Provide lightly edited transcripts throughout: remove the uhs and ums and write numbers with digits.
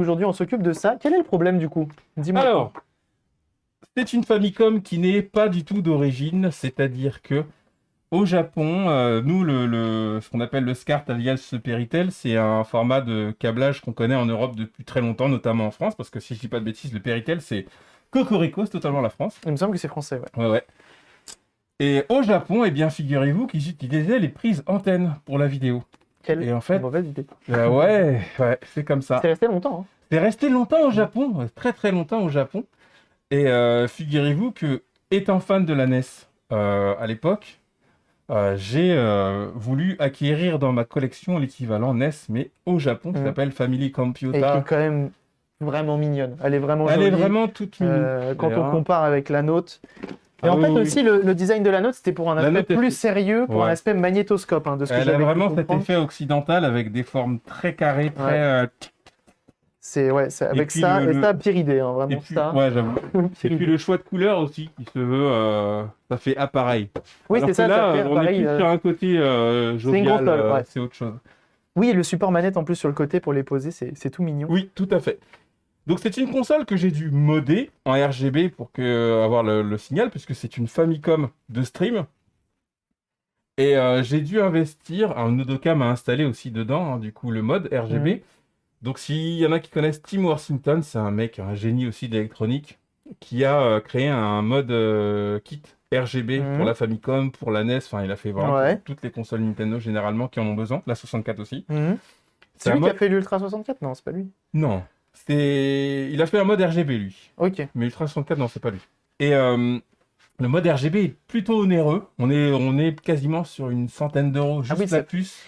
Aujourd'hui, on s'occupe de ça. Quel est le problème du coup? Dis-moi. Alors, c'est une Famicom qui n'est pas du tout d'origine, c'est-à-dire que au Japon, nous, ce qu'on appelle le SCART alias Péritel, c'est un format de câblage qu'on connaît en Europe depuis très longtemps, notamment en France, parce que si je dis pas de bêtises, le Péritel, c'est Cocorico, c'est totalement la France. Il me semble que c'est français, ouais. Ouais, ouais. Et au Japon, eh bien, figurez-vous qu'ils utilisaient les prises antennes pour la vidéo. Quelle Et en fait, mauvaise idée. ouais, c'est comme ça. C'est resté longtemps. Hein. C'est resté longtemps au Japon, très très longtemps au Japon. Et figurez-vous que, étant fan de la NES à l'époque, j'ai voulu acquérir dans ma collection l'équivalent NES, mais au Japon, qui s'appelle Family Et qui Computer. est quand même vraiment mignonne. Elle est vraiment Elle jolie. est vraiment toute mimi. Quand on compare avec la Note. Et Ah en fait oui, oui. aussi, le design de la Note, c'était pour un La aspect Note plus est- sérieux, pour un Ouais. aspect magnétoscope, hein, de ce que Elle a j'avais pu vraiment cet comprendre. effet occidental avec des formes très carrées, très... C'est avec puis ça, le- et ça, pire idée, hein, Et vraiment puis, ça. ouais, j'avoue. Pire Et puis idée. le choix de couleur aussi, qui se veut, ça fait appareil. Oui, Alors c'est que ça, là, ça fait on est pareil. plus sur un côté c'est une jovial, console, ouais. c'est autre chose. Oui, et le support manette en plus sur le côté pour les poser, c'est tout mignon. Oui, tout à fait. Donc c'est une console que j'ai dû modder en RGB pour avoir le signal, puisque c'est une Famicom de stream. Et j'ai dû investir, un Nodoka m'a installé aussi dedans, hein, du coup, le mode RGB. Donc s'il y en a qui connaissent Tim Worthington, c'est un mec, un génie aussi d'électronique, qui a créé un mode kit RGB pour la Famicom, pour la NES, enfin il a fait vraiment pour toutes les consoles Nintendo généralement qui en ont besoin, la 64 aussi. C'est un lui qui mode- a fait l'Ultra 64? Non, c'est pas lui. Non, il a fait un mode RGB lui. Ok. Mais Ultra 64, non, c'est pas lui. Et le mode RGB est plutôt onéreux. On est quasiment sur une centaine d'euros juste oui, la puce.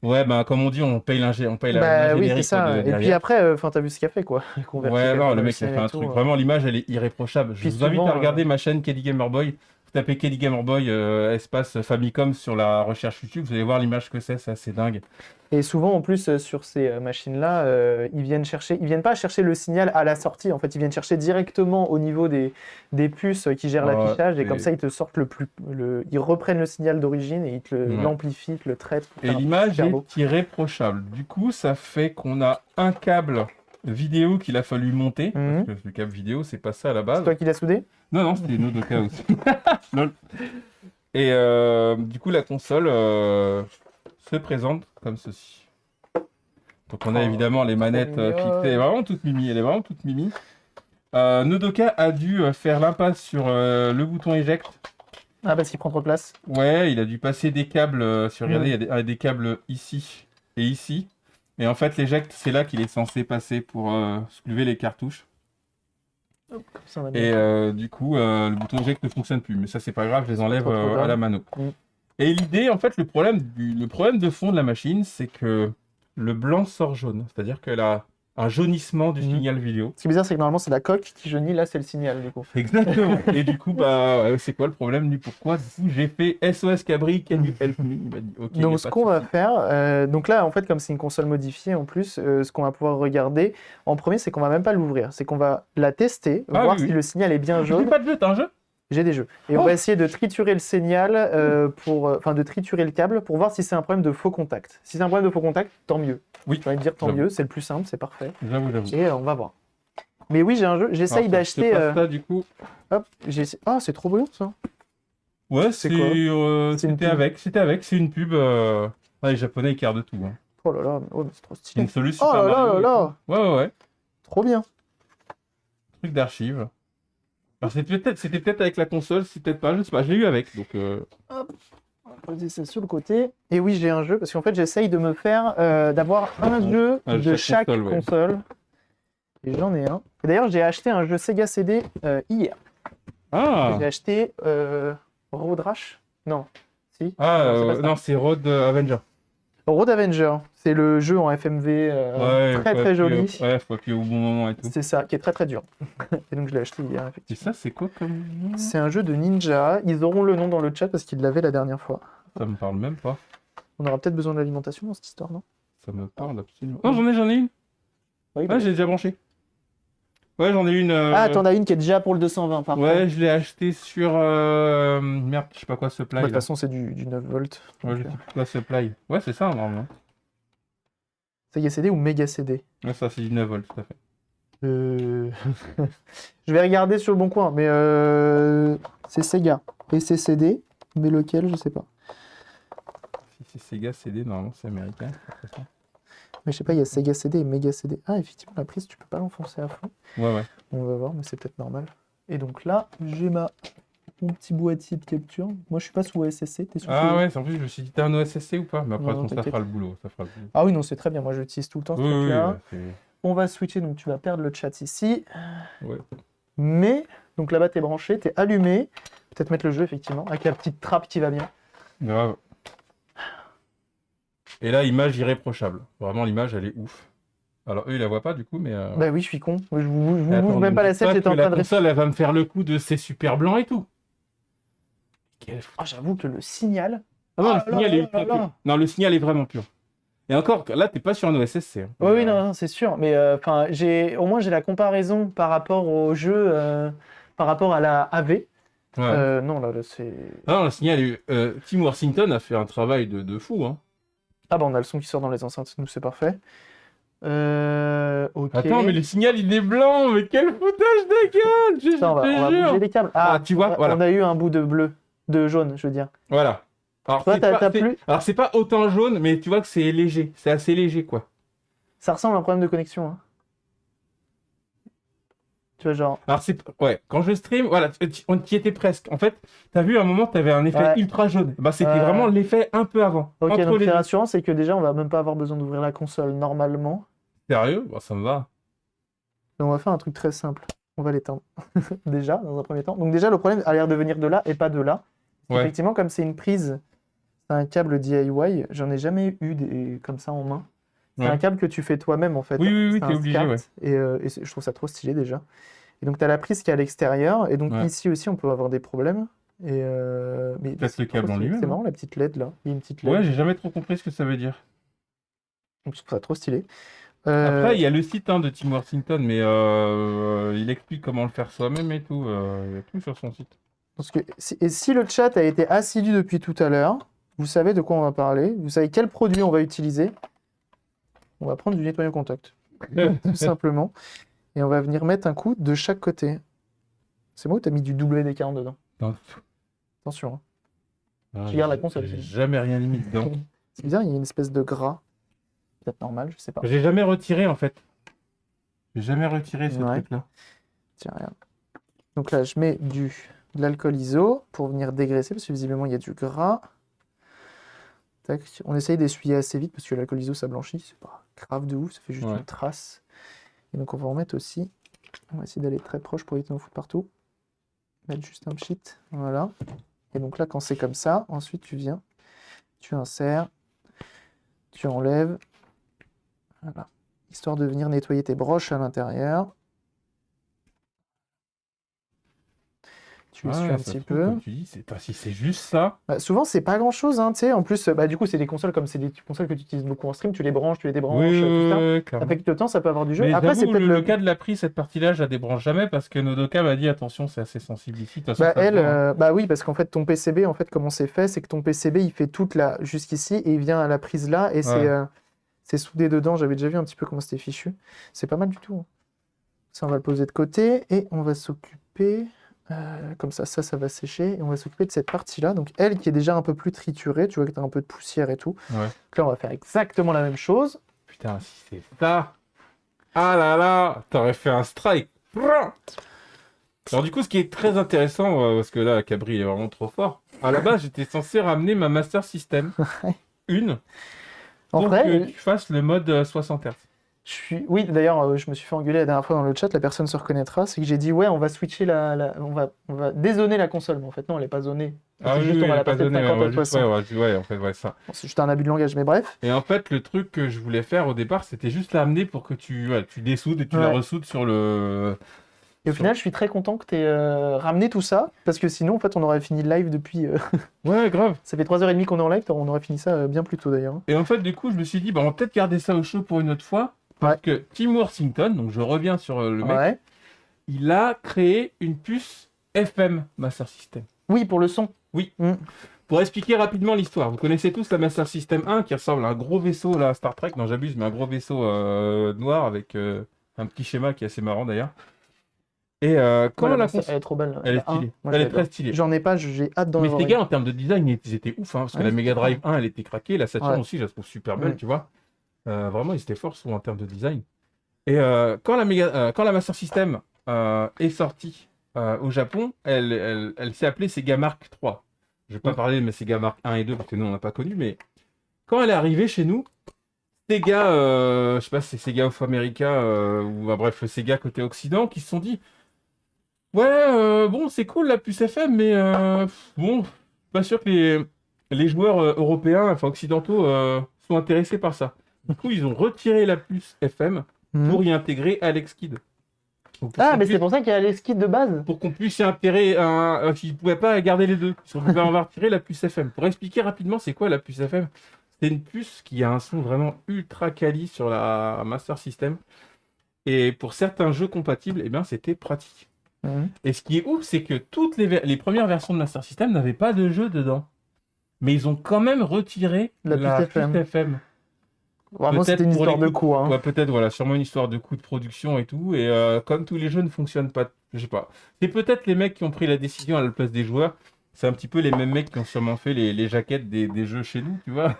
Ouais, bah comme on dit, on paye Bah oui, c'est l'ingénierie ça. quoi, Et puis derrière. après, t'as vu ce qu'il a fait, quoi. Il convertit Ouais, non, carrément le le mec il a ciel fait et un tout, truc. Vraiment, l'image, elle est irréprochable. Je Puis vous invite souvent, à regarder ma chaîne Kelly Gamer Boy. Vous tapez Kelly Gamer Boy espace Famicom sur la recherche YouTube. Vous allez voir l'image que c'est assez dingue. Et souvent, en plus, sur ces machines-là, ils viennent pas chercher le signal à la sortie. En fait, ils viennent chercher directement au niveau des puces qui gèrent Ouais, l'affichage. Et comme c'est- ça, ils te sortent ils reprennent le signal d'origine et ils te Ouais. l'amplifient, ils te le traitent. Pour Et faire un l'image super est beau. irréprochable. Du coup, ça fait qu'on a un câble vidéo qu'il a fallu monter. Parce que le câble vidéo, c'est pas ça à la C'est base. toi qui l'as soudé? Non, non, c'était Nodoka aussi. Lol. Et du coup, la console se présente comme ceci. Donc on a évidemment les manettes mignonne. fixées. Elle est vraiment toute mimi. Elle est vraiment toute mimi. Nodoka a dû faire l'impasse sur le bouton eject. Ah, parce qu'il prend trop de place. Ouais, il a dû passer des câbles. Regardez, il y a des câbles ici et ici. Et en fait, l'eject, c'est là qu'il est censé passer pour soulever les cartouches. Comme ça, on a mis- Et du coup, le bouton eject ne fonctionne plus. Mais ça, c'est pas grave, je les enlève Trop à la mano. Et l'idée, en fait, le problème de fond de la machine, c'est que le blanc sort jaune. C'est-à-dire qu'elle a un jaunissement du signal vidéo. Ce qui est bizarre, c'est que normalement, c'est la coque qui jaunit. Là, c'est le signal, du coup. Exactement. Et du coup, c'est quoi le problème du pourquoi? Du coup, j'ai fait SOS Cabri, can you help me? Il m'a dit, ok. Donc, ce qu'on va faire, donc là, en fait, comme c'est une console modifiée en plus, ce qu'on va pouvoir regarder en premier, c'est qu'on va même pas l'ouvrir. C'est qu'on va la tester, Ah, voir oui, si oui. le signal est bien J'ai jaune. pas de jeu, t'as un jeu? J'ai des jeux. Et on va essayer de triturer le signal, de triturer le câble pour voir si c'est un problème de faux contact. Si c'est un problème de faux contact, tant mieux. Oui. J'ai envie de dire tant J'avoue. mieux, c'est le plus simple, c'est parfait. J'avoue. Et on va voir. Mais oui, j'ai un jeu, j'essaye Alors, d'acheter. je te passe ça, du coup. Hop, ah, c'est trop beau ça. Ouais, C'est quoi? C'est une c'était avec, c'est une pub. Les Japonais, ils cardent tout. Hein. Oh là là, oh, mais c'est trop C'est stylé. une solution. Oh là là là là, Ouais. trop bien. Truc d'archives. Alors c'était peut-être avec la console, c'est peut-être pas, je sais pas, je l'ai eu avec, donc On va poser ça sur le côté. Et oui, j'ai un jeu, parce qu'en fait, j'essaye de me faire, d'avoir un jeu de chaque console. Et j'en ai un. Et d'ailleurs, j'ai acheté un jeu Sega CD hier. Ah. J'ai acheté Road Rash. Non. Si. Non, c'est Road Avenger. Road Avenger. C'est le jeu en FMV très joli. Ouais, faut appuyer au bon moment et tout. C'est ça, qui est très dur. Et donc je l'ai acheté hier, Et effectivement. ça, c'est quoi comme... C'est un jeu de ninja. Ils auront le nom dans le chat parce qu'ils l'avaient la dernière fois. Ça me parle même pas. On aura peut-être besoin de l'alimentation dans cette histoire, non? Ça me parle absolument. Oh, j'en ai une. Oui, Ah, j'ai déjà branché. Ouais, j'en ai une. Ah, t'en as une qui est déjà pour le 220, par Ouais, je l'ai acheté sur... Merde, je sais pas quoi, supply. de toute façon, c'est du 9 volts. Ouais, je sais plus quoi, supply. Ouais, c'est ça, normalement. Sega CD ou Mega CD? Ouais, ça, c'est du 9 volts, tout à fait. Je vais regarder sur le bon coin, mais c'est Sega. Et c'est CD, mais lequel, je sais pas. Si c'est Sega CD, normalement, c'est américain. Mais je sais pas, il y a Sega CD et Mega CD. Ah, effectivement, la prise, tu peux pas l'enfoncer à fond. Ouais. On va voir, mais c'est peut-être normal. Et donc là, j'ai mon petit boîtier de capture. Moi, je suis pas sous OSSC. T'es sous ouais, en plus, je me suis dit, t'as un OSSC ou pas? Mais après, Non, ça fera le boulot. Ah oui, non, c'est très bien. Moi, j'utilise tout le temps ce truc-là. On va switcher, donc tu vas perdre le chat ici. Ouais. Mais, donc là-bas, t'es branché, t'es allumé. Peut-être mettre le jeu, effectivement, avec la petite trappe qui va bien. Grave. Et là, image irréprochable. Vraiment, l'image, elle est ouf. Alors, eux, ils la voient pas, du coup, mais... Bah oui, je suis con. Je vous bouge même pas la scène, j'étais en train de... La console, elle va me faire le coup de c'est super blanc et tout. Oh, j'avoue que le signal... Ah non, le signal est ultra pur. Non, le signal est vraiment pur. Et encore, là, t'es pas sur un OSSC. Hein. Oui, non, c'est sûr. Mais au moins, j'ai la comparaison par rapport au jeu, par rapport à la AV. Ouais. Non, là, c'est... Ah non, le signal est... Tim Worthington a fait un travail de fou. Hein. Ah bah, on a le son qui sort dans les enceintes, nous, c'est parfait. Ok. Attends, mais le signal, il est blanc. Mais quel foutage de gueule! Attends, on va bouger les câbles. Ah, tu vois, voilà. On a eu un bout de bleu, de jaune, je veux dire. Voilà. Alors, toi, Alors, c'est pas autant jaune, mais tu vois que c'est léger. C'est assez léger, quoi. Ça ressemble à un problème de connexion. Hein. Tu vois, genre... Alors, ouais, quand je stream, voilà, on y était presque. En fait, t'as vu, à un moment, t'avais un effet ultra jaune. Bah, c'était vraiment l'effet un peu avant. Ok, donc c'est rassurant, c'est que déjà, on va même pas avoir besoin d'ouvrir la console normalement. Sérieux? Bon, ça me va. Donc, on va faire un truc très simple. On va l'éteindre. Déjà, dans un premier temps. Donc déjà, le problème a l'air de venir de là et pas de là. Ouais. Effectivement, comme c'est une prise, c'est un câble DIY, j'en ai jamais eu comme ça en main. C'est un câble que tu fais toi-même en fait. Oui, t'es obligé, ouais. Et je trouve ça trop stylé déjà. Et donc tu as la prise qui est à l'extérieur, et donc ici aussi on peut avoir des problèmes. Et mais peut-être le câble en lui-même. C'est marrant la petite LED là. Il y a une petite LED. Ouais, j'ai jamais trop compris ce que ça veut dire. Donc je trouve ça trop stylé. Après, il y a le site de Tim Worthington, mais il explique comment le faire soi-même et tout. Il y a tout sur son site. Parce que, si le chat a été assidu depuis tout à l'heure, vous savez de quoi on va parler, vous savez quel produit on va utiliser. On va prendre du nettoyant contact, tout simplement. Et on va venir mettre un coup de chaque côté. C'est moi ou t'as mis du WD-40 dedans? Non. Attention. Hein. Je regarde la console. J'ai jamais rien mis dedans. C'est bizarre, il y a une espèce de gras. Peut-être normal, je sais pas. J'ai jamais retiré en fait. J'ai jamais retiré ce truc-là. Tiens, regarde. Donc là, je mets de l'alcool iso pour venir dégraisser, parce que visiblement, il y a du gras. Tac. On essaye d'essuyer assez vite, parce que l'alcool iso, ça blanchit. C'est pas grave de ouf, ça fait juste une trace. Et donc, on va en mettre aussi. On va essayer d'aller très proche pour éviter d'en foutre partout. Mettre juste un pchit. Voilà. Et donc là, quand c'est comme ça, ensuite, tu viens, tu insères, tu enlèves. Voilà. Histoire de venir nettoyer tes broches à l'intérieur. Tu essuies un petit peu. Comme tu dis, si c'est juste ça. Bah, souvent, c'est pas grand chose. Hein, en plus, du coup, c'est des consoles comme c'est des consoles que tu utilises beaucoup en stream. Tu les branches, tu les débranches, tout ça. Avec le temps, ça peut avoir du jeu. Mais après, c'est peut-être le cas de la prise, cette partie-là, je la débranche jamais parce que Nodoka m'a dit attention, c'est assez sensible ici. Oui, parce qu'en fait, ton PCB, en fait, comment c'est fait, c'est que ton PCB, il fait toute la jusqu'ici et il vient à la prise là et c'est soudé dedans. J'avais déjà vu un petit peu comment c'était fichu. C'est pas mal du tout. Hein. Ça, on va le poser de côté et on va s'occuper. Comme ça va sécher et on va s'occuper de cette partie-là. Donc elle qui est déjà un peu plus triturée, tu vois que tu as un peu de poussière et tout. Ouais. Donc là, on va faire exactement la même chose. Putain, si c'est ça. Ah là là, t'aurais fait un strike. Alors du coup, ce qui est très intéressant, parce que là, Cabri est vraiment trop fort. À la base, j'étais censé ramener ma Master System. Pour que tu fasses le mode 60 Hz. Oui, d'ailleurs, je me suis fait engueuler la dernière fois dans le chat, la personne se reconnaîtra, c'est que j'ai dit, ouais, on va switcher on va dézoner la console, mais en fait, non, elle n'est pas zonée. C'est juste, on va la passer de 50 à 60. Ouais, en fait, ça. Bon, c'est juste un abus de langage, mais bref. Et en fait, le truc que je voulais faire au départ, c'était juste l'amener pour que tu dessoudes et tu la ressoudes sur le... Et au final, je suis très content que tu aies ramené tout ça, parce que sinon, en fait, on aurait fini le live depuis... Ouais, grave. Ça fait 3h30 qu'on est en live, on aurait fini ça bien plus tôt, d'ailleurs. Et en fait, du coup, je me suis dit, on va peut-être garder ça au chaud pour une autre fois. Parce que Tim Worthington, donc je reviens sur le mec, il a créé une puce FM Master System. Oui, pour le son. Oui. Pour expliquer rapidement l'histoire, vous connaissez tous la Master System 1 qui ressemble à un gros vaisseau, là, Star Trek, non j'abuse, mais un gros vaisseau noir avec un petit schéma qui est assez marrant d'ailleurs. Et quand Voilà, la elle est trop belle. Elle est stylée. Moi, Elle est très stylée. J'en ai pas, j'ai hâte d'en Mais avoir ces une. gars, en termes de design, ils étaient ouf, hein, parce que Ouais, la c'est Mega Drive clair. 1, elle était craquée, la Saturn Ouais. aussi, je la trouve super belle, Mm. tu vois. Vraiment, ils étaient forts en termes de design. Et quand la Master System est sortie au Japon, elle s'est appelée Sega Mark III. Je vais pas parler de mes Sega Mark 1 et 2 parce que nous on n'a pas connu, mais quand elle est arrivée chez nous, Sega, je sais pas si c'est Sega of America ou bref Sega côté Occident, qui se sont dit ouais bon c'est cool la puce FM, mais bon pas sûr que les joueurs européens, enfin occidentaux, sont intéressés par ça. Du coup ils ont retiré la puce FM pour y intégrer Alex Kidd. Ah, mais c'est pour ça qu'il y a les skits de base. Pour qu'on puisse y intégrer ils ne pouvaient pas garder les deux. Ils on va retirer la puce FM. Pour expliquer rapidement, c'est quoi la puce FM? C'est une puce qui a un son vraiment ultra quali sur la Master System. Et pour certains jeux compatibles, eh bien, c'était pratique. Et ce qui est ouf, c'est que toutes les premières versions de Master System n'avaient pas de jeu dedans. Mais ils ont quand même retiré la puce FM. Vraiment, c'était une histoire de coût. Hein. Ouais, peut-être, voilà, sûrement une histoire de coût de production et tout. Et comme tous les jeux ne fonctionnent pas, je sais pas. C'est peut-être les mecs qui ont pris la décision à la place des joueurs. C'est un petit peu les mêmes mecs qui ont sûrement fait les jaquettes des jeux chez nous, tu vois.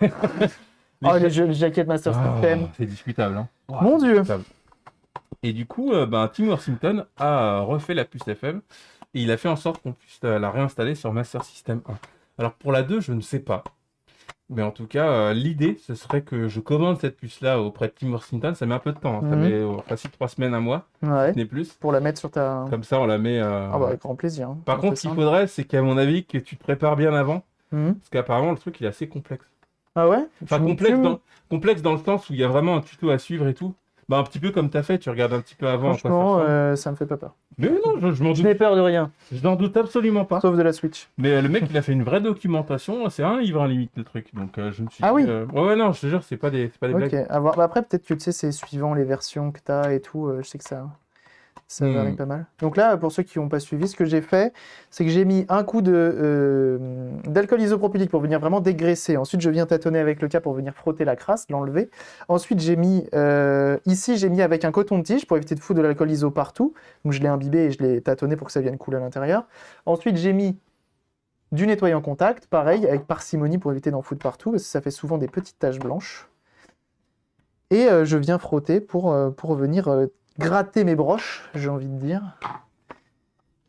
Les jaquettes Master System. C'est discutable, hein. Mon Dieu. Discutable. Et du coup, Tim Worthington a refait la puce FM. Et il a fait en sorte qu'on puisse la réinstaller sur Master System 1. Alors pour la 2, je ne sais pas. Mais en tout cas, l'idée, ce serait que je commande cette puce-là auprès de Tim Worthington. Ça met un peu de temps. Hein. Ça met facile 3 semaines, un mois. Ouais. N'est plus. Pour la mettre sur ta... Comme ça, on la met... Ah bah, avec grand plaisir. Hein. Par contre, ce qu'il faudrait, c'est qu'à mon avis, que tu te prépares bien avant. Parce qu'apparemment, le truc, il est assez complexe. Ah ouais? Enfin, complexe dans le sens où il y a vraiment un tuto à suivre et tout. Bah, un petit peu comme tu as fait, tu regardes un petit peu avant. Franchement, ça me fait pas peur. Mais non, je m'en doute. Je n'ai peur de rien. Je n'en doute absolument pas. Sauf de la Switch. Mais le mec, il a fait une vraie documentation. C'est un livre, en limite, le truc. Donc, je me suis Ah dit, oui. Ouais, non, je te jure, c'est pas des blagues. Ok, bah, après, peut-être que tu sais, c'est suivant les versions que tu as et tout. Je sais que ça varie pas mal. Donc là, pour ceux qui n'ont pas suivi, ce que j'ai fait, c'est que j'ai mis un coup d'alcool isopropylique pour venir vraiment dégraisser. Ensuite, je viens tâtonner avec le cas pour venir frotter la crasse, l'enlever. Ensuite, j'ai mis ici, j'ai mis avec un coton-tige pour éviter de foutre de l'alcool iso partout. Donc je l'ai imbibé et je l'ai tâtonné pour que ça vienne couler à l'intérieur. Ensuite, j'ai mis du nettoyant contact, pareil, avec parcimonie pour éviter d'en foutre partout, parce que ça fait souvent des petites taches blanches. Et je viens frotter pour venir gratter mes broches, j'ai envie de dire.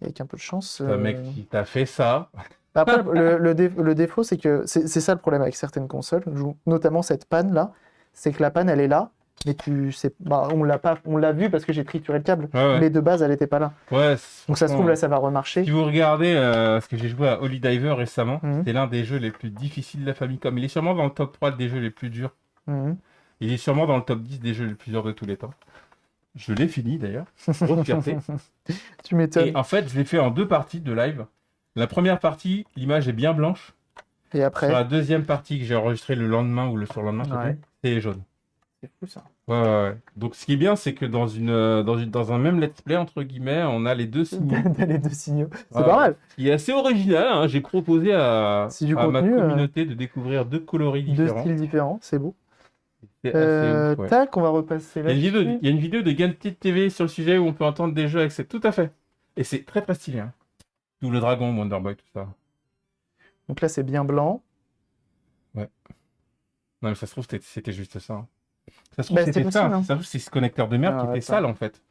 Et avec un peu de chance. Mec, qui t'a fait ça. Après, le défaut, c'est que c'est ça le problème avec certaines consoles, notamment cette panne là, c'est que la panne elle est là, mais on l'a vu parce que j'ai trituré le câble, mais de base elle n'était pas là. Ouais. Donc ça se trouve là, ça va remarcher. Si vous regardez ce que j'ai joué à Holy Diver récemment, c'est l'un des jeux les plus difficiles de la Famicom. Il est sûrement dans le top 3 des jeux les plus durs. Il est sûrement dans le top 10 des jeux les plus durs de tous les temps. Je l'ai fini d'ailleurs. Grosse fierté. Tu m'étonnes. Et en fait, je l'ai fait en 2 parties de live. La première partie, l'image est bien blanche. Et après sur la deuxième partie que j'ai enregistrée le lendemain ou le surlendemain, c'est jaune. C'est fou ça. Ouais. Donc ce qui est bien, c'est que dans un même let's play, entre guillemets, on a les deux signaux. Les deux signaux. C'est pas mal. Il est assez original. Hein. J'ai proposé à ma contenu, communauté de découvrir 2 coloris différents. 2 styles différents, c'est beau. C'est assez ouf, ouais. Tac, on va repasser là. Il y a une vidéo de Gantit TV sur le sujet où on peut entendre des jeux avec ça. Tout à fait. Et c'est très très stylé. Hein. Tout le dragon, Wonder Boy, tout ça. Donc là, c'est bien blanc. Ouais. Non, mais ça se trouve, c'était juste ça. Hein. Ça se trouve, c'était ça. Hein. Ça se trouve, c'est ce connecteur de merde qui était sale, en fait.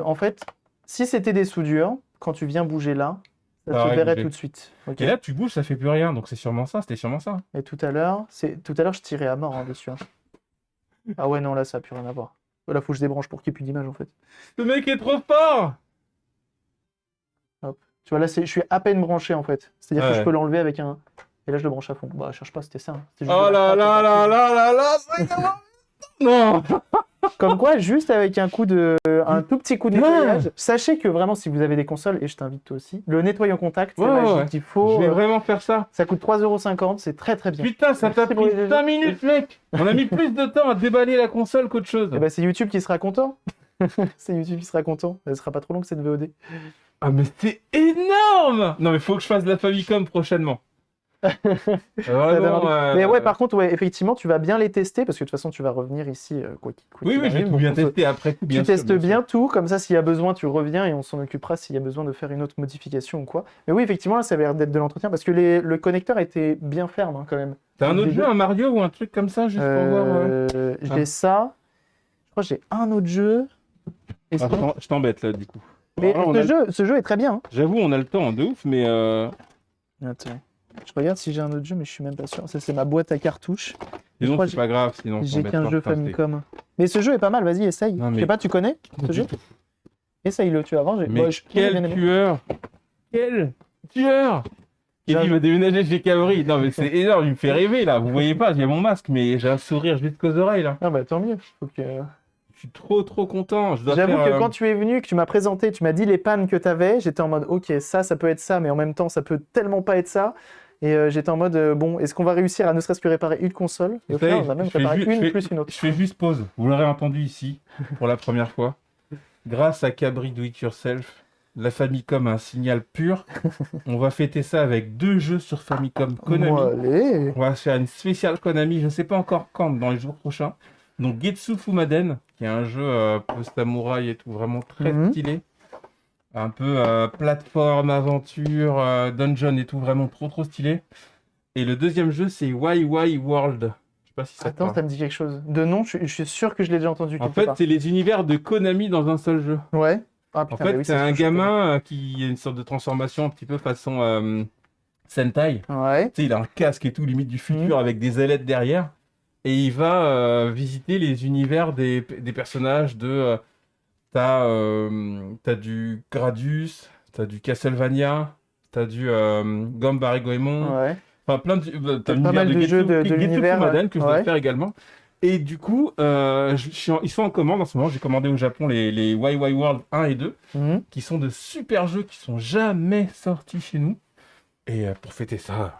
En fait, si c'était des soudures, quand tu viens bouger là, ça se verrait tout de suite. Okay. Et là, tu bouges, ça fait plus rien. Donc c'est sûrement ça. C'était sûrement ça. Et tout à l'heure, je tirais à mort dessus. Hein. Ah ouais, non, là, ça n'a plus rien à voir. Là, faut que je débranche pour qu'il n'y ait plus d'image, en fait. Ce mec est trop fort. Hop. Tu vois, là, je suis à peine branché, en fait. C'est-à-dire que je peux l'enlever avec un... Et là, je le branche à fond. Bah, cherche pas, c'était ça. Hein. Oh là là là là là là. Non. Comme quoi, juste avec un tout petit coup de nettoyage, sachez que vraiment, si vous avez des consoles, et je t'invite toi aussi, le nettoyant contact, c'est magique. Il faut... Je vais vraiment faire ça. Ça coûte 3,50 €, c'est très très bien. Putain, ça t'a pris 5 minutes, mec. On a mis plus de temps à déballer la console qu'autre chose. Et bah, c'est YouTube qui sera content. C'est YouTube qui sera content. Elle sera pas trop longue cette VOD. Ah, mais c'est énorme. Non, mais faut que je fasse de la Famicom prochainement. Mais ouais, par contre, ouais, effectivement, tu vas bien les tester parce que de toute façon, tu vas revenir ici quoi qu'il Oui, j'ai arrive. tout bien testé après coup. Tu testes bien tout, comme ça, s'il y a besoin, tu reviens et on s'en occupera s'il y a besoin de faire une autre modification ou quoi. Mais oui, effectivement, là, ça a l'air d'être de l'entretien parce que le connecteur était bien ferme quand même. T'as un autre jeu, un Mario ou un truc comme ça, juste pour voir J'ai ça. Je crois que j'ai un autre jeu. Je t'embête là, du coup. Mais ce jeu est très bien. Hein. J'avoue, on a le temps de ouf, mais. Attends. Je regarde si j'ai un autre jeu, mais je suis même pas sûr. Ça, c'est ma boîte à cartouches. Sinon, c'est pas grave. Sinon, j'ai qu'un jeu Famicom. Mais ce jeu est pas mal, vas-y, essaye. Non, mais... Je sais pas, tu connais ce jeu? Essaye-le, tu vas voir. Mais quel tueur! Quel tueur! Il va déménager chez Cabri. Non, mais c'est énorme, il me fait rêver là. Vous voyez pas, j'ai mon masque, mais j'ai un sourire jusqu'aux oreilles là. Ah bah tant mieux. Faut que... Je suis trop content. J'avoue que quand tu es venu, que tu m'as présenté, tu m'as dit les pannes que tu avais, j'étais en mode ok, ça peut être ça, mais en même temps, ça peut tellement pas être ça. Et j'étais en mode bon, est-ce qu'on va réussir à ne serait-ce que réparer une console? Et au final, on va même réparer une plus une autre. Je fais juste pause. Vous l'aurez entendu ici pour la première fois. Grâce à Cabri Do It Yourself, la Famicom a un signal pur. On va fêter ça avec 2 jeux sur Famicom Konami. Allez. On va se faire une spéciale Konami, je ne sais pas encore quand, dans les jours prochains. Donc Getsu Fumaden, qui est un jeu post-samouraï et tout, vraiment très stylé. Un peu plateforme, aventure, dungeon et tout, vraiment trop stylé. Et le deuxième jeu, c'est YY World. Je sais pas si ça Attends, ça me dit quelque chose. De nom, je suis sûr que je l'ai déjà entendu. En fait, c'est les univers de Konami dans un seul jeu. Ouais. Ah, putain, en fait, c'est un gamin qui a une sorte de transformation un petit peu façon Sentai. Ouais. Tu sais, il a un casque et tout, limite du futur, avec des ailettes derrière. Et il va visiter les univers des personnages de... T'as du Gradius, t'as du Castlevania, t'as du Gambare Goemon. Ouais. Enfin, plein de... T'as pas mal de jeux de l'univers. Que je dois faire également. Et du coup, ils sont en commande en ce moment. J'ai commandé au Japon les YY World 1 et 2, qui sont de super jeux qui sont jamais sortis chez nous. Et pour fêter ça...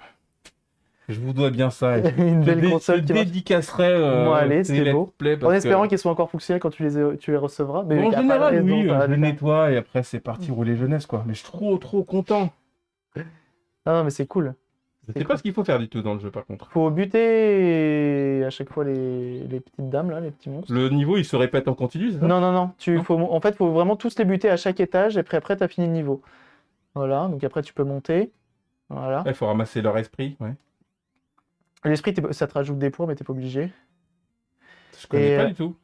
Je vous dois bien ça. Une belle console qui dédicacerai allez, c'est beau. En espérant qu'elles soient encore fonctionnelles quand tu les recevras. Mais en général, oui, je les nettoie et après c'est parti rouler jeunesse quoi. Mais je suis trop content. Non, mais c'est cool. Je sais pas ce qu'il faut faire du tout dans le jeu par contre. Faut buter à chaque fois les petites dames là, les petits monstres. Le niveau il se répète en continu, c'est ça? Non. En fait, faut vraiment tous les buter à chaque étage et après t'as fini le niveau. Voilà, donc après tu peux monter. Voilà. Il faut ramasser leur esprit, ouais. L'esprit, ça te rajoute des points, mais t'es pas obligé. Je connais pas du tout.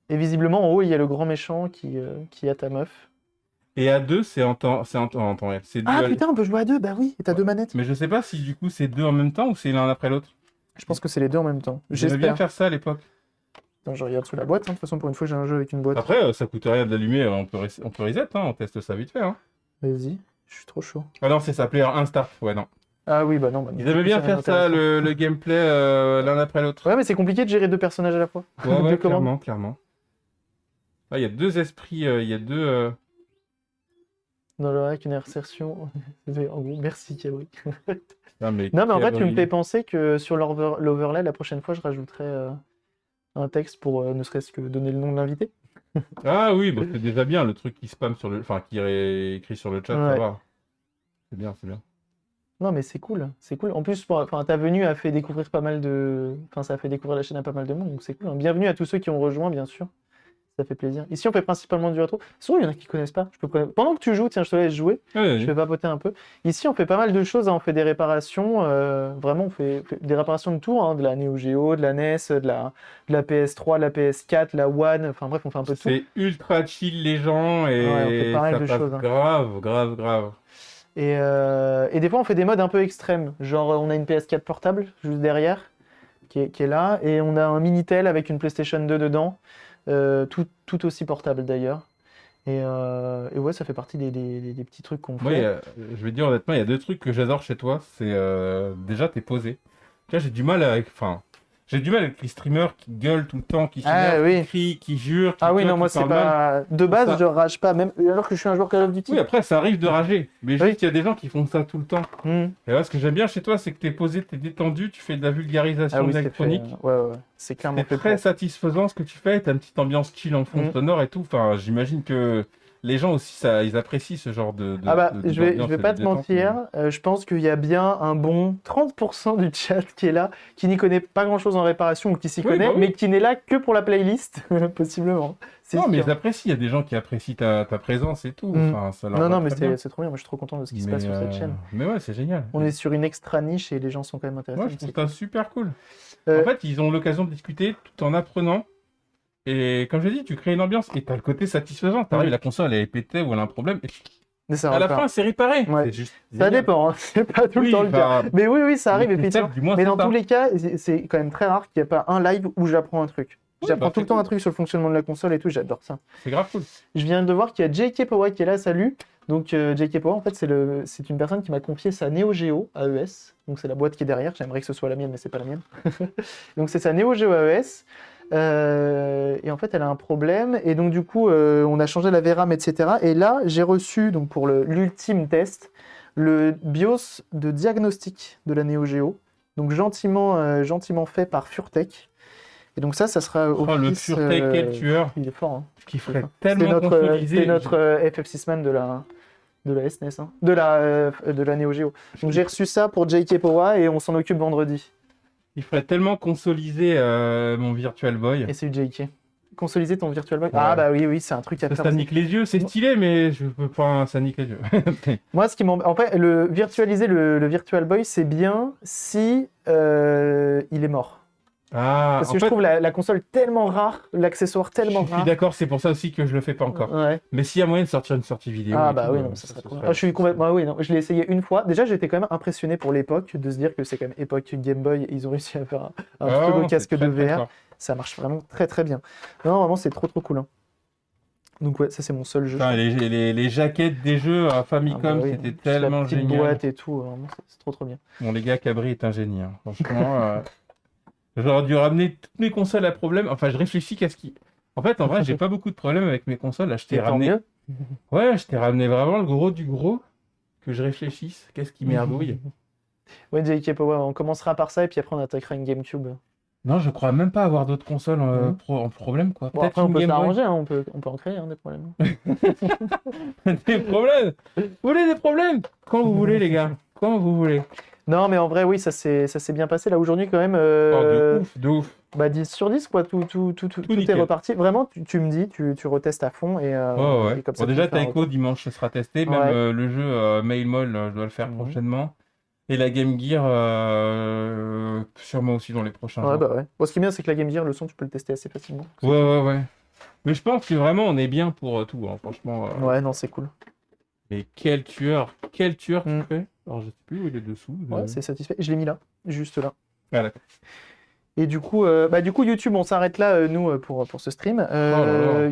Et visiblement, en haut, il y a le grand méchant qui a ta meuf. Et à 2, c'est en temps réel. Ah putain, on peut jouer à 2, bah oui, et t'as 2 manettes. Mais je sais pas si du coup c'est 2 en même temps ou c'est l'un après l'autre. Je pense que c'est les 2 en même temps. J'aimerais bien faire ça à l'époque. Attends, je regarde sous la boîte, hein. De toute façon, pour une fois, j'ai un jeu avec une boîte. Après, ça coûte rien de l'allumer, on peut reset, hein. On teste ça vite fait. Hein. Vas-y, je suis trop chaud. Ah non, c'est ça, Player 1 Start, ouais, non. Ah oui, bah non. Ils aimaient bien faire ça, le gameplay l'un après l'autre. Ouais, mais c'est compliqué de gérer 2 personnages à la fois. Ouais, clairement. Ah, il y a 2 esprits, il y a 2... Dans le hack, une insertion. En gros, merci Cabri. Non, mais en fait, tu me fais penser que sur l'overlay, la prochaine fois, je rajouterai un texte pour ne serait-ce que donner le nom de l'invité. Ah oui, bah, c'est déjà bien, le truc qui spam sur le... Enfin, qui est écrit sur le chat, ça va. C'est bien. Non, mais c'est cool. En plus, ta venue a fait découvrir pas mal de... Enfin, ça a fait découvrir la chaîne à pas mal de monde, donc c'est cool. Bienvenue à tous ceux qui ont rejoint, bien sûr. Ça fait plaisir. Ici, on fait principalement du rétro. Souvent, il y en a qui connaissent pas. Pendant que tu joues, tiens, je te laisse jouer. Je vais papoter un peu. Ici, on fait pas mal de choses. Hein. On fait des réparations. Vraiment, on fait des réparations de tout. Hein. De la Neo Geo, de la NES, de la PS3, de la PS4, la One. Enfin bref, on fait un peu de tout. C'est ultra chill les gens et on fait pas mal de choses. Grave. Et des fois, on fait des modes un peu extrêmes. Genre, on a une PS4 portable juste derrière qui est là. Et on a un Minitel avec une PlayStation 2 dedans. Tout aussi portable d'ailleurs. Et ouais, ça fait partie des petits trucs qu'on fait. Je vais dire honnêtement, il y a 2 trucs que j'adore chez toi. C'est déjà, t'es posé. Tu vois, j'ai du mal avec les streamers qui gueulent tout le temps, qui s'énervent, qui crient, qui jurent. Non, moi c'est pas. De base, je rage pas, même alors que je suis un joueur Call of Duty. Oui, après, ça arrive de rager. Mais juste, il y a des gens qui font ça tout le temps. Et là, ce que j'aime bien chez toi, c'est que t'es posé, t'es détendu, tu fais de la vulgarisation électronique. Ouais. C'est clairement très satisfaisant ce que tu fais. T'as une petite ambiance chill en fond sonore et tout. Enfin, j'imagine que les gens aussi, ils apprécient ce genre Ah bah, je vais d'ambiance et pas de te détente, mentir, je pense qu'il y a bien un bon 30% du chat qui est là, qui n'y connaît pas grand-chose en réparation ou qui s'y Oui, connaît, bah oui. mais qui n'est là que pour la playlist, possiblement. C'est Non, mais sûr. ils apprécient. Il y a des gens qui apprécient ta présence et tout. Mm. Enfin, ça leur Non, va non, mais très bien. c'est trop bien. Moi, je suis trop content de ce qui se passe sur cette chaîne. Mais ouais, c'est génial. On est sur une extra niche et les gens sont quand même intéressés. Moi, je trouve ça super cool. Euh, En fait, ils ont l'occasion de discuter tout en apprenant. Et comme je l'ai dit, tu crées une ambiance et t'as le côté satisfaisant. T'arrives, la console elle est pétée ou elle a un problème. Et Mais ça à la repart. fin, c'est réparé. Ouais. C'est juste Ça génial. dépend, hein. C'est pas tout le temps le cas. Mais oui, ça arrive, le concept, effectivement. du moins, Mais c'est dans ça. tous les cas, c'est quand même très rare qu'il n'y ait pas un live où j'apprends un truc. Oui, J'apprends bah, tout le temps un truc sur le fonctionnement de la console et tout, j'adore ça. C'est grave cool. Je viens de voir qu'il y a JK Powa qui est là, salut. Donc JK Powa, en fait, c'est une personne qui m'a confié sa Neo Geo AES. Donc c'est la boîte qui est derrière. J'aimerais que ce soit la mienne, mais c'est pas la mienne. Donc c'est sa Neo Geo AES. Et en fait, elle a un problème. Et donc du coup, on a changé la VRAM, etc. Et là, j'ai reçu, donc pour l'ultime test, le BIOS de diagnostic de la Neo Geo. Donc gentiment fait par Furtech. Et donc ça sera au le Furtech, quel tueur. Il est fort, hein. Qui ferait tellement C'est consoliser. notre FF6 Man de la SNES, hein. de la Neo Geo. Donc j'ai reçu ça pour JK Powa et on s'en occupe vendredi. Il ferait tellement consoliser mon Virtual Boy. Et c'est JK. Consoliser ton Virtual Boy. Ouais. Ah bah oui, c'est un truc à faire. Ça nique les yeux, c'est stylé, mais je peux pas, ça nique les yeux. Moi, en fait, virtualiser le Virtual Boy, c'est bien si il est mort. Parce que je trouve la console tellement rare, l'accessoire tellement rare. Je suis d'accord, c'est pour ça aussi que je le fais pas encore. Ouais. Mais s'il y a moyen de sortir une sortie vidéo. Ah bah oui, non, ça serait trop bien. Je suis complètement. Oui, non, je l'ai essayé une fois. Déjà, j'étais quand même impressionné pour l'époque de se dire que c'est quand même époque Game Boy. Ils ont réussi à faire un pseudo casque de VR. Ça marche vraiment très très bien. Non, vraiment, c'est trop cool. Hein. Donc ouais, ça c'est mon seul jeu. Enfin, les jaquettes des jeux à Famicom, c'était tellement génial. La boîte et tout, vraiment, c'est trop bien. Bon, les gars, Cabri est un génie. Hein. Franchement, j'aurais dû ramener toutes mes consoles à problème. Enfin, je réfléchis qu'à ce qui. En fait, en vrai, j'ai pas beaucoup de problèmes avec mes consoles. Là, je t'ai ramené. Ouais, je t'ai ramené vraiment le gros du gros. Que je réfléchisse. Qu'est-ce qui merdouille. Ouais, JK Power, on commencera par ça et puis après on attaquera une GameCube. Non, je crois même pas avoir d'autres consoles en problème, quoi. Bon, après, on peut s'arranger, hein, on peut en créer des problèmes. Des problèmes? Vous voulez des problèmes? Quand vous voulez, les gars. Quand vous voulez. Non, mais en vrai, oui, ça s'est bien passé. Là, aujourd'hui, quand même. De ouf. Bah, 10 sur 10, quoi. Tout est reparti. Vraiment, tu me dis, tu retestes à fond. Et, ouais. Et comme ça, déjà, Taiko, dimanche, ce sera testé. Même le jeu Mail Mall, je dois le faire prochainement. Et la Game Gear, sûrement aussi dans les prochains jours. Bah ouais. Bon, ce qui est bien, c'est que la Game Gear, le son, tu peux le tester assez facilement. Ouais. Mais je pense que vraiment, on est bien pour tout, hein, franchement. Ouais, non, c'est cool. Mais quel tueur tu fais? Alors, je sais plus où il est dessous. Ouais, c'est satisfait. Je l'ai mis là, juste là. Ah, d'accord. Et du coup, YouTube, on s'arrête là, nous, pour ce stream.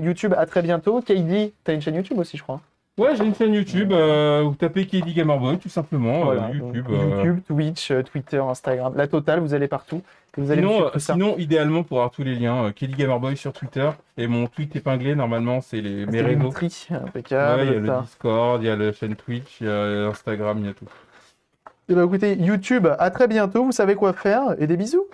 YouTube, à très bientôt. KD, t'as une chaîne YouTube aussi, je crois. Ouais, j'ai une chaîne YouTube, vous tapez KD Gamerboy, tout simplement. Voilà, YouTube, Twitch, Twitter, Instagram, la totale, vous allez partout. Et vous allez sinon, idéalement, pour avoir tous les liens, KD Gamerboy sur Twitter. Et mon tweet épinglé, normalement, c'est mes réseaux. Impeccable. Ouais, il y a le Discord, il y a la chaîne Twitch, il y a Instagram, il y a tout. Et bah écoutez, YouTube, à très bientôt, vous savez quoi faire, et des bisous.